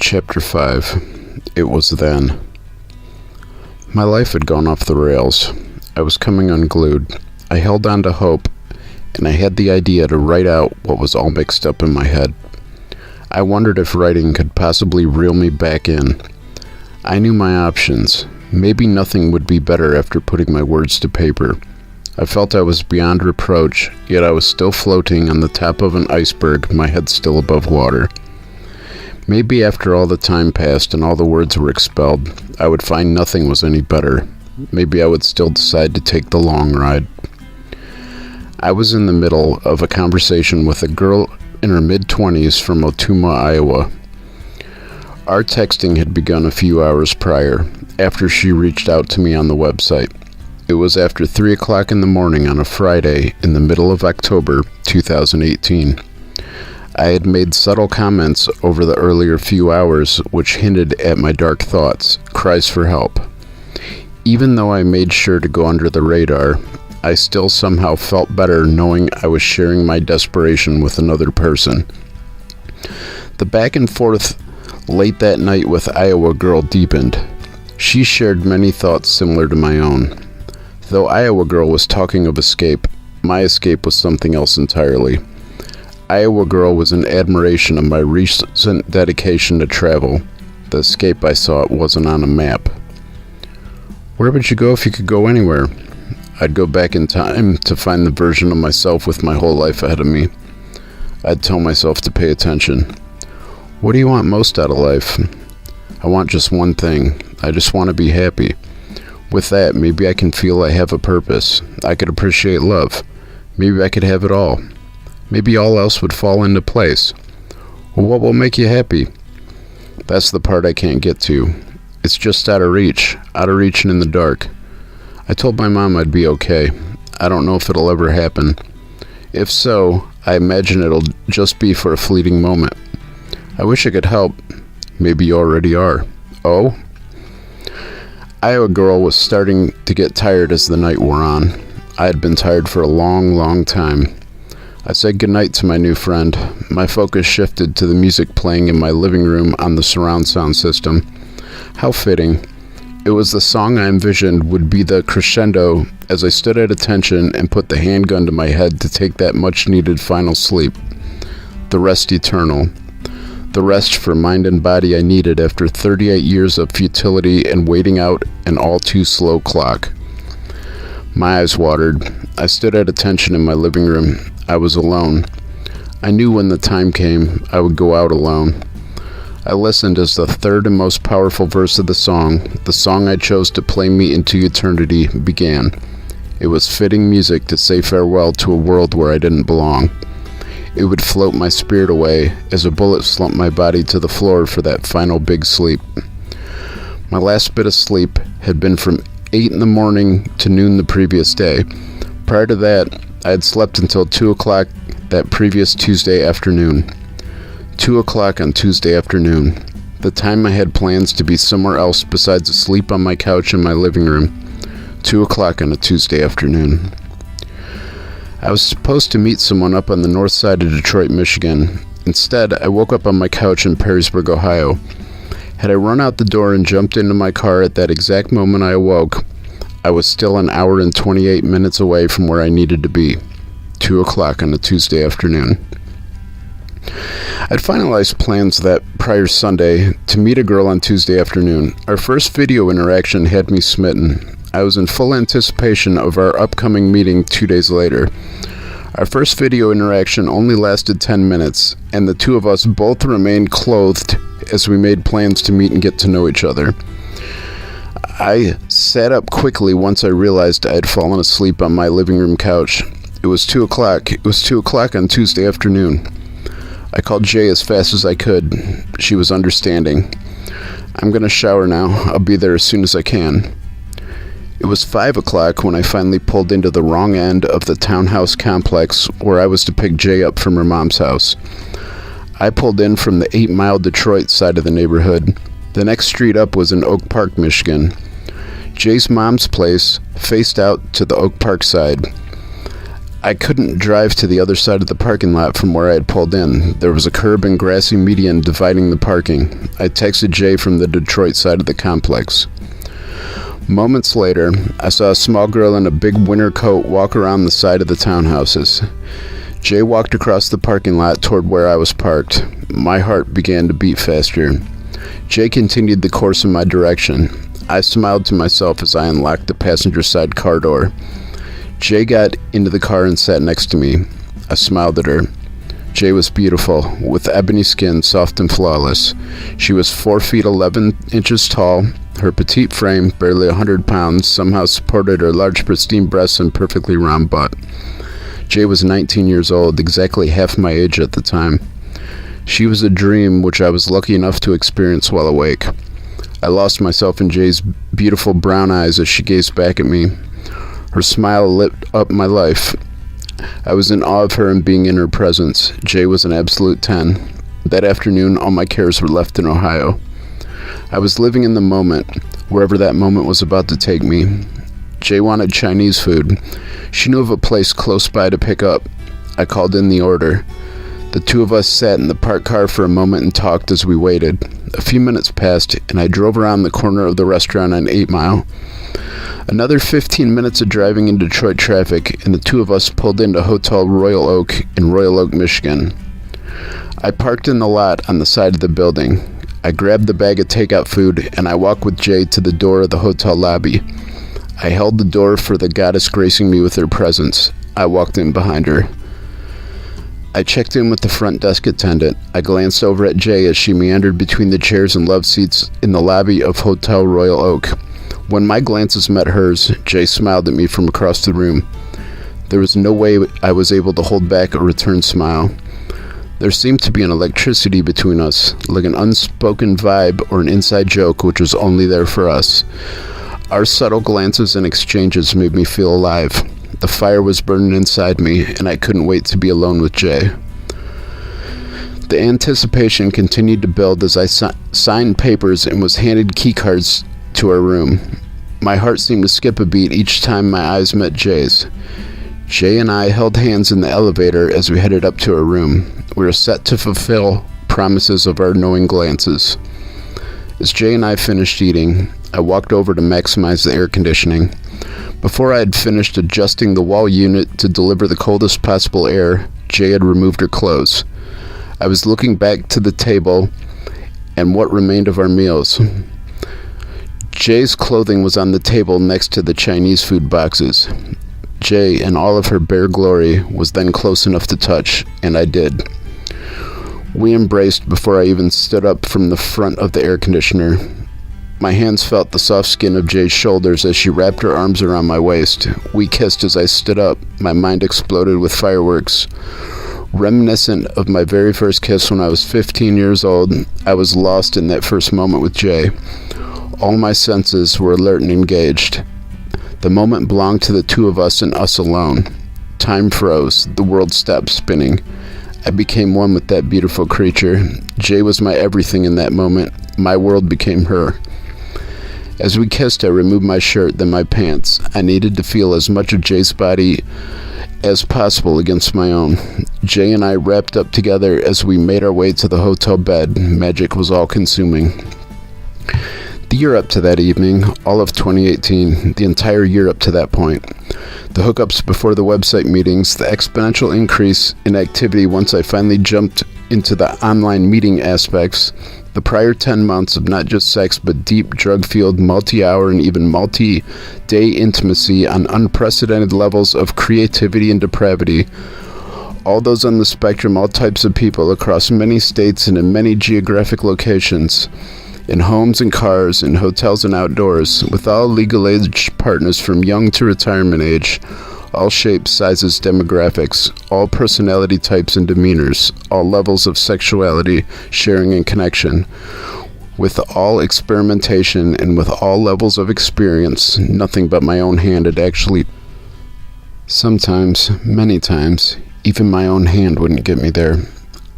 Chapter 5. It was then. My life had gone off the rails. I was coming unglued. I held on to hope, and I had the idea to write out what was all mixed up in my head. I wondered if writing could possibly reel me back in. I knew my options. Maybe nothing would be better after putting my words to paper. I felt I was beyond reproach, yet I was still floating on the top of an iceberg, my head still above water. Maybe after all the time passed and all the words were expelled, I would find nothing was any better. Maybe I would still decide to take the long ride. I was in the middle of a conversation with a girl in her mid-20s from Ottumwa, Iowa. Our texting had begun a few hours prior, after she reached out to me on the website. It was after 3 o'clock in the morning on a Friday in the middle of October 2018. I had made subtle comments over the earlier few hours which hinted at my dark thoughts, cries for help. Even though I made sure to go under the radar, I still somehow felt better knowing I was sharing my desperation with another person. The back and forth late that night with Iowa Girl deepened. She shared many thoughts similar to my own. Though Iowa Girl was talking of escape, my escape was something else entirely. Iowa Girl was in admiration of my recent dedication to travel. The escape I sought wasn't on a map. Where would you go if you could go anywhere? I'd go back in time to find the version of myself with my whole life ahead of me. I'd tell myself to pay attention. What do you want most out of life? I want just one thing. I just want to be happy. With that, maybe I can feel I have a purpose. I could appreciate love. Maybe I could have it all. Maybe all else would fall into place. Well, what will make you happy? That's the part I can't get to. It's just out of reach and in the dark. I told my mom I'd be okay. I don't know if it'll ever happen. If so, I imagine it'll just be for a fleeting moment. I wish I could help. Maybe you already are. Oh? Iowa Girl was starting to get tired as the night wore on. I had been tired for a long, long time. I said goodnight to my new friend. My focus shifted to the music playing in my living room on the surround sound system. How fitting. It was the song I envisioned would be the crescendo as I stood at attention and put the handgun to my head to take that much-needed final sleep. The rest eternal. The rest for mind and body I needed after 38 years of futility and waiting out an all-too-slow clock. My eyes watered. I stood at attention in my living room. I was alone. I knew when the time came, I would go out alone. I listened as the third and most powerful verse of the song I chose to play me into eternity, began. It was fitting music to say farewell to a world where I didn't belong. It would float my spirit away as a bullet slumped my body to the floor for that final big sleep. My last bit of sleep had been from 8 in the morning to noon the previous day. Prior to that, I had slept until 2 o'clock that previous Tuesday afternoon. 2 o'clock on Tuesday afternoon. The time I had plans to be somewhere else besides asleep on my couch in my living room. 2 o'clock on a Tuesday afternoon. I was supposed to meet someone up on the north side of Detroit, Michigan. Instead, I woke up on my couch in Perrysburg, Ohio. Had I run out the door and jumped into my car at that exact moment I awoke, I was still an hour and 28 minutes away from where I needed to be. 2 o'clock on a Tuesday afternoon. I'd finalized plans that prior Sunday to meet a girl on Tuesday afternoon. Our first video interaction had me smitten. I was in full anticipation of our upcoming meeting 2 days later. Our first video interaction only lasted 10 minutes, and the two of us both remained clothed as we made plans to meet and get to know each other. I sat up quickly once I realized I had fallen asleep on my living room couch. It was 2 o'clock. It was 2 o'clock on Tuesday afternoon. I called Jay as fast as I could. She was understanding. I'm gonna shower now. I'll be there as soon as I can. It was 5 o'clock when I finally pulled into the wrong end of the townhouse complex where I was to pick Jay up from her mom's house. I pulled in from the 8-mile Detroit side of the neighborhood. The next street up was in Oak Park, Michigan. Jay's mom's place faced out to the Oak Park side. I couldn't drive to the other side of the parking lot from where I had pulled in. There was a curb and grassy median dividing the parking. I texted Jay from the Detroit side of the complex. Moments later, I saw a small girl in a big winter coat walk around the side of the townhouses. Jay walked across the parking lot toward where I was parked. My heart began to beat faster. Jay continued the course in my direction. I smiled to myself as I unlocked the passenger side car door. Jay got into the car and sat next to me. I smiled at her. Jay was beautiful, with ebony skin, soft and flawless. She was 4 feet 11 inches tall. Her petite frame, barely 100 pounds, somehow supported her large pristine breasts and perfectly round butt. Jay was 19 years old, exactly half my age at the time. She was a dream which I was lucky enough to experience while awake. I lost myself in Jay's beautiful brown eyes as she gazed back at me. Her smile lit up my life. I was in awe of her and being in her presence. Jay was an absolute 10. That afternoon, all my cares were left in Ohio. I was living in the moment, wherever that moment was about to take me. Jay wanted Chinese food. She knew of a place close by to pick up. I called in the order. The two of us sat in the parked car for a moment and talked as we waited. A few minutes passed, and I drove around the corner of the restaurant on 8 Mile. Another 15 minutes of driving in Detroit traffic, and the two of us pulled into Hotel Royal Oak in Royal Oak, Michigan. I parked in the lot on the side of the building. I grabbed the bag of takeout food, and I walked with Jay to the door of the hotel lobby. I held the door for the goddess gracing me with her presence. I walked in behind her. I checked in with the front desk attendant. I glanced over at Jay as she meandered between the chairs and love seats in the lobby of Hotel Royal Oak. When my glances met hers, Jay smiled at me from across the room. There was no way I was able to hold back a return smile. There seemed to be an electricity between us, like an unspoken vibe or an inside joke which was only there for us. Our subtle glances and exchanges made me feel alive. The fire was burning inside me, and I couldn't wait to be alone with Jay. The anticipation continued to build as I signed papers and was handed key cards to our room. My heart seemed to skip a beat each time my eyes met Jay's. Jay and I held hands in the elevator as we headed up to our room. We were set to fulfill promises of our knowing glances. As Jay and I finished eating, I walked over to maximize the air conditioning. Before I had finished adjusting the wall unit to deliver the coldest possible air, Jay had removed her clothes. I was looking back to the table and what remained of our meals. Jay's clothing was on the table next to the Chinese food boxes. Jay, in all of her bare glory, was then close enough to touch, and I did. We embraced before I even stood up from the front of the air conditioner. My hands felt the soft skin of Jay's shoulders as she wrapped her arms around my waist. We kissed as I stood up. My mind exploded with fireworks. Reminiscent of my very first kiss when I was 15 years old, I was lost in that first moment with Jay. All my senses were alert and engaged. The moment belonged to the two of us and us alone. Time froze. The world stopped spinning. I became one with that beautiful creature. Jay was my everything in that moment. My world became her. As we kissed, I removed my shirt, then my pants. I needed to feel as much of Jay's body as possible against my own. Jay and I wrapped up together as we made our way to the hotel bed. Magic was all-consuming. The year up to that evening, all of 2018, the entire year up to that point. The hookups before the website meetings, the exponential increase in activity once I finally jumped into the online meeting aspects, the prior 10 months of not just sex but deep drug-fueled multi-hour and even multi-day intimacy on unprecedented levels of creativity and depravity. All those on the spectrum, all types of people across many states and in many geographic locations. In homes and cars, in hotels and outdoors, with all legal age partners from young to retirement age, all shapes, sizes, demographics, all personality types and demeanors, all levels of sexuality, sharing and connection, with all experimentation and with all levels of experience, nothing but my own hand had actually. Sometimes, many times, even my own hand wouldn't get me there.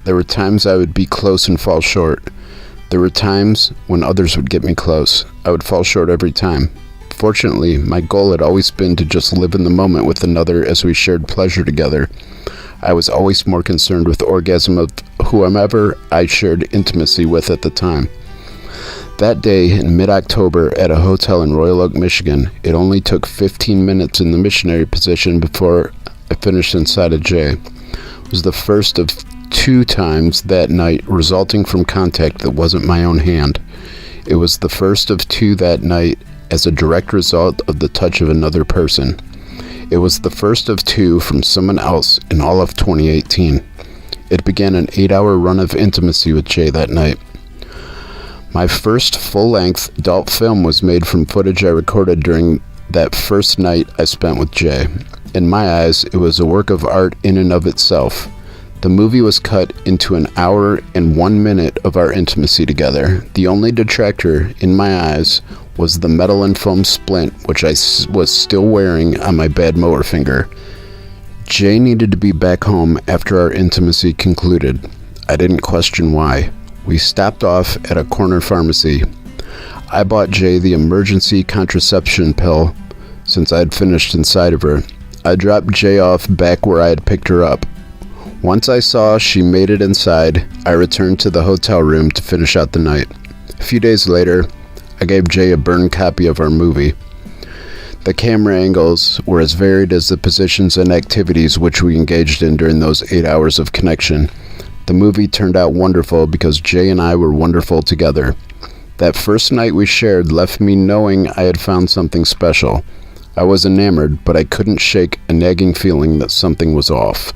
There were times I would be close and fall short. There were times when others would get me close. I would fall short every time. Fortunately, my goal had always been to just live in the moment with another as we shared pleasure together. I was always more concerned with the orgasm of whomever I shared intimacy with at the time. That day, in mid-October, at a hotel in Royal Oak, Michigan, it only took 15 minutes in the missionary position before I finished inside of Jay. It was the first of 2 times that night resulting from contact that wasn't my own hand. It was the first of 2 that night as a direct result of the touch of another person. It was the first of 2 from someone else in all of 2018. It began an 8-hour run of intimacy with Jay that night. My first full-length adult film was made from footage I recorded during that first night I spent with Jay. In my eyes, it was a work of art in and of itself. The movie was cut into an hour and 1 minute of our intimacy together. The only detractor, in my eyes, was the metal and foam splint, which I was still wearing on my bad motor finger. Jay needed to be back home after our intimacy concluded. I didn't question why. We stopped off at a corner pharmacy. I bought Jay the emergency contraception pill since I had finished inside of her. I dropped Jay off back where I had picked her up. Once I saw she made it inside, I returned to the hotel room to finish out the night. A few days later, I gave Jay a burned copy of our movie. The camera angles were as varied as the positions and activities which we engaged in during those 8 hours of connection. The movie turned out wonderful because Jay and I were wonderful together. That first night we shared left me knowing I had found something special. I was enamored, but I couldn't shake a nagging feeling that something was off.